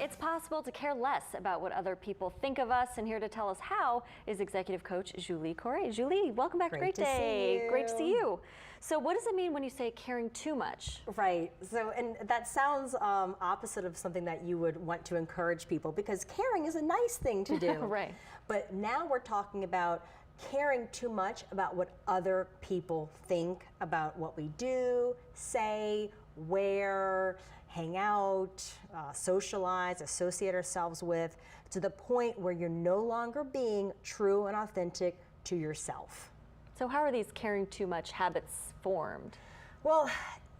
it's possible to care less about what other people think of us. And here to tell us how is executive coach Julie Couret. Julie, welcome back to Great Day. Great to see you. So what does it mean when you say caring too much? Right. So, and that sounds opposite of something that you would want to encourage people, because caring is a nice thing to do. Right. But now we're talking about caring too much about what other people think about what we do, say, wear, hang out, socialize, associate ourselves with, to the point where you're no longer being true and authentic to yourself. So how are these caring too much habits formed? Well,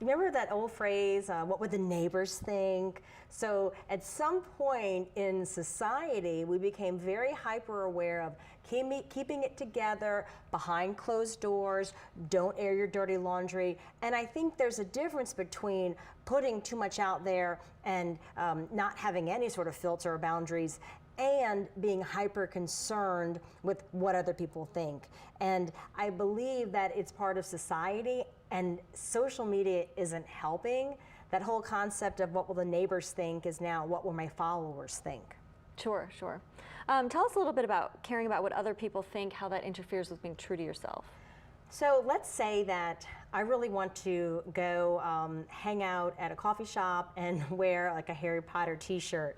remember that old phrase, what would the neighbors think? So at some point in society, we became very hyper aware of keeping it together behind closed doors, don't air your dirty laundry. And I think there's a difference between putting too much out there and not having any sort of filter or boundaries, and being hyper concerned with what other people think. And I believe that it's part of society, and social media isn't helping. That whole concept of what will the neighbors think is now what will my followers think. Sure, sure. Tell us a little bit about caring about what other people think, how that interferes with being true to yourself. So let's say that I really want to go hang out at a coffee shop and wear like a Harry Potter t-shirt,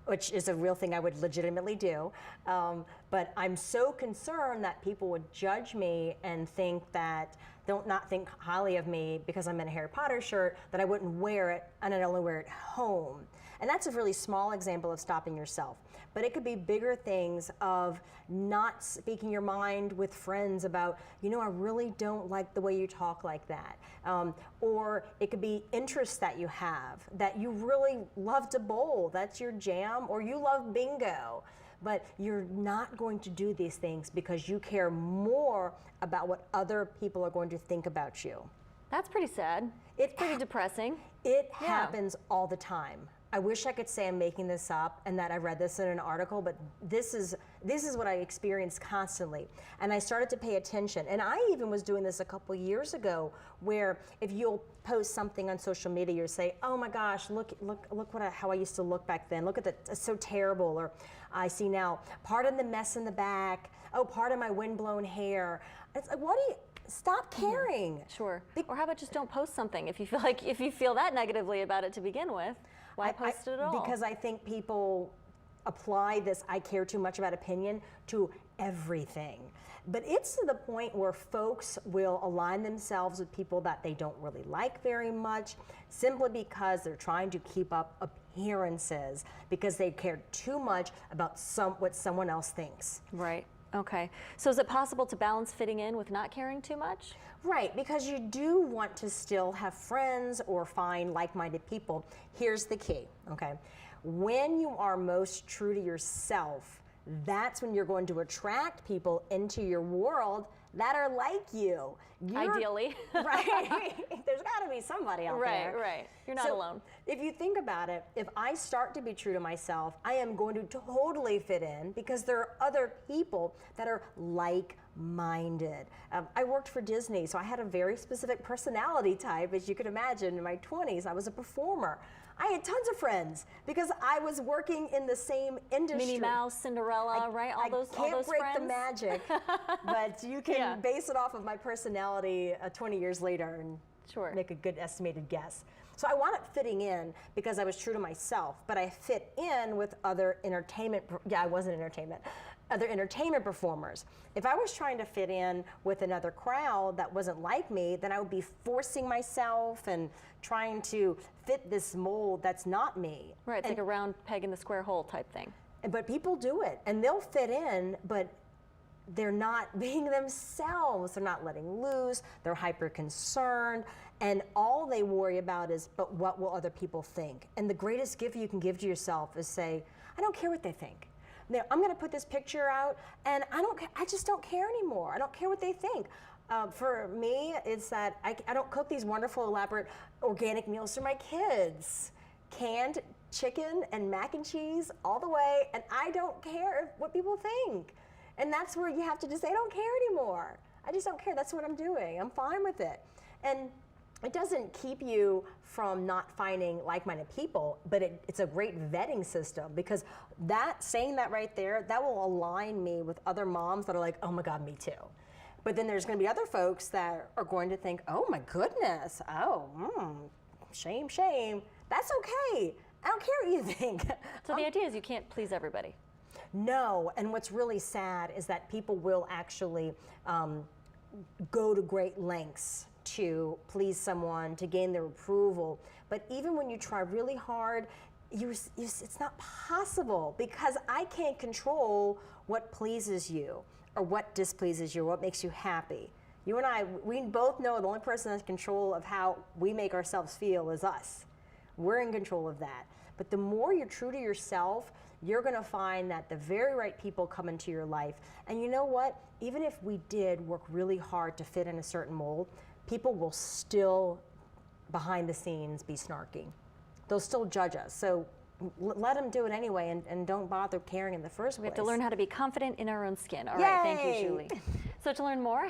which is a real thing I would legitimately do. But I'm so concerned that people would judge me and think that, they'll not think highly of me because I'm in a Harry Potter shirt, that I wouldn't wear it, and I'd only wear it home. And that's a really small example of stopping yourself. But it could be bigger things of not speaking your mind with friends about, you know, I really don't like the way you talk like that. Or it could be interests that you have, that you really love to bowl, that's your jam, or you love bingo. But you're not going to do these things because you care more about what other people are going to think about you. That's pretty sad. It's pretty depressing. It happens all the time. I wish I could say I'm making this up and that I read this in an article, but this is what I experience constantly. And I started to pay attention. And I even was doing this a couple years ago, where if you'll post something on social media, you'll say, oh my gosh, look how I used to look back then. Look at that, it's so terrible. Or I see now, pardon the mess in the back. Oh, pardon my windblown hair. It's like, what do you, stop caring. Sure. Or how about just don't post something if you feel that negatively about it to begin with? Why post it at all? Because I think people apply this I care too much about opinion to everything. But it's to the point where folks will align themselves with people that they don't really like very much, simply because they're trying to keep up appearances, because they care too much about what someone else thinks. Right. Okay. So is it possible to balance fitting in with not caring too much? Right, because you do want to still have friends or find like-minded people. Here's the key, okay? When you are most true to yourself, that's when you're going to attract people into your world that are like you. Ideally. Right. There's got to be somebody out there. Right. You're not alone. If you think about it, if I start to be true to myself, I am going to totally fit in, because there are other people that are like-minded. I worked for Disney, so I had a very specific personality type. As you can imagine, in my 20s, I was a performer. I had tons of friends because I was working in the same industry. Minnie Mouse, Cinderella, right? All those friends. I can't break the magic, but you can base it off of my personality 20 years later and make a good estimated guess. So I wound up fitting in because I was true to myself, but I fit in with other entertainment, other entertainment performers. If I was trying to fit in with another crowd that wasn't like me, then I would be forcing myself and trying to fit this mold that's not me. Right, it's like a round peg in the square hole type thing. But people do it, and they'll fit in, but they're not being themselves. They're not letting loose. They're hyper concerned, and all they worry about is, but what will other people think? And the greatest gift you can give to yourself is say, I don't care what they think. I'm going to put this picture out, and I just don't care anymore. I don't care what they think. For me, it's that I don't cook these wonderful, elaborate, organic meals for my kids. Canned chicken and mac and cheese all the way, and I don't care what people think. And that's where you have to just say, I don't care anymore. I just don't care. That's what I'm doing. I'm fine with it. And it doesn't keep you from not finding like-minded people, but it's a great vetting system, because saying that right there, that will align me with other moms that are like, oh my God, me too. But then there's going to be other folks that are going to think, oh my goodness, shame, shame. That's okay. I don't care what you think. So the idea is you can't please everybody. No, and what's really sad is that people will actually go to great lengths to please someone, to gain their approval. But even when you try really hard, it's not possible, because I can't control what pleases you or what displeases you, or what makes you happy. You and I, we both know the only person that's in control of how we make ourselves feel is us. We're in control of that. But the more you're true to yourself, you're going to find that the very right people come into your life. And you know what? Even if we did work really hard to fit in a certain mold, people will still, behind the scenes, be snarky. They'll still judge us. So let them do it anyway, and don't bother caring in the first place. We have to learn how to be confident in our own skin. All right, thank you, Julie. So to learn more